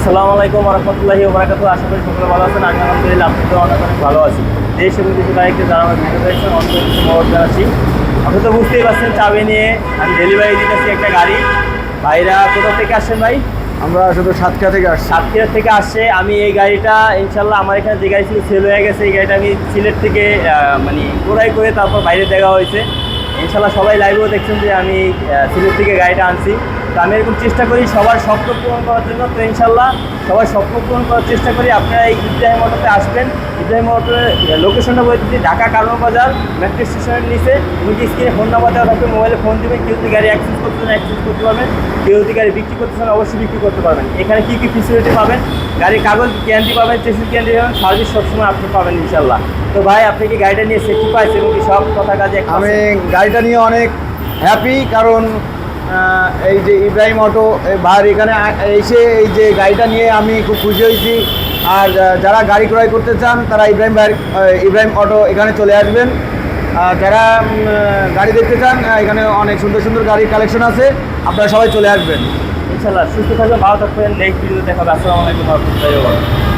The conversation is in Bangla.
আসসালামু আলাইকুম রহমতুল্লাহি ওয়া বারাকাতুহু। আশা করি সকলে ভালো আছেন। আমি আলহামদুলিল্লাহ আপনাদের অনেক অনেক ভালো আছি। দেশ এবং দেশের বাইরে যারা আমার ভিডিও দেখছেন অনেক কিছু মহৎ জানাচ্ছি। আপনি তো বুঝতেই পারছেন চাবি নিয়ে আমি ডেলিভারি দিতেছি একটা গাড়ি। ভাইরা কোথা থেকে আসছেন ভাই? আমরা শুধু সাতক্ষীরা থেকে আসছি। সাতক্ষীরা থেকে আসছে। আমি এই গাড়িটা ইনশাল্লাহ আমার এখানে যে গাড়ি ছিল সেল হয়ে গেছে। এই গাড়িটা আমি সিলেট থেকে মানে ক্রয় করে তারপর বাইরে দেওয়া হয়েছে। ইনশাল্লাহ সবাই লাইভেও দেখছেন যে আমি সিলেট থেকে গাড়িটা আনছি। তো আমি এরকম চেষ্টা করি সবার স্বপ্ন পূরণ করার জন্য। তো ইনশাল্লাহ সবাই স্বপ্ন পূরণ করার চেষ্টা করি। আপনারা এই ইব্রাহিম অটোতে আসবেন। ইব্রাহিম অটোর লোকেশনটা বলে দিচ্ছি, ঢাকা কারণ বাজার মেট্রো স্টেশনের নিচে। এমনকি স্ক্রিনে ফোন নাম্বার দেওয়া থাকবে, মোবাইলে ফোন দেবেন। কেউ যদি গাড়ি অ্যাক্সেস করতে চান অ্যাক্সেস করতে পারবেন, কেউ যদি গাড়ি বিক্রি করতে চান অবশ্যই বিক্রি করতে পারবেন। এখানে কী কী ফেসিলিটি পাবেন, গাড়ির কাগজ গ্যারান্টি পাবেন, চেসিস গ্যারান্টি পাবেন, সার্ভিস সবসময় আপনি পাবেন ইনশাল্লাহ। তো ভাই আপনি কি গাড়িটা নিয়ে সেফটি পাইছেন এবং কি সব কথা কাজে? আমি গাড়িটা নিয়ে অনেক হ্যাপি, কারণ এই যে ইব্রাহিম অটো ভাইয়ের এখানে এসে এই যে গাড়িটা নিয়ে আমি খুব খুশি হয়েছি। আর যারা গাড়ি ক্রয় করতে চান তারা ইব্রাহিম অটো এখানে চলে আসবেন। যারা গাড়ি দেখতে চান এখানে অনেক সুন্দর সুন্দর গাড়ির কালেকশন আছে, আপনারা সবাই চলে আসবেন ইনশাল্লাহ। সুস্থ থাকবেন, ভালো থাকবেন। নেক্সট ভিডিও দেখাবে। আসসালামু আলাইকুম রহমতুল্লাহি ওয়া বারাকাতুহু।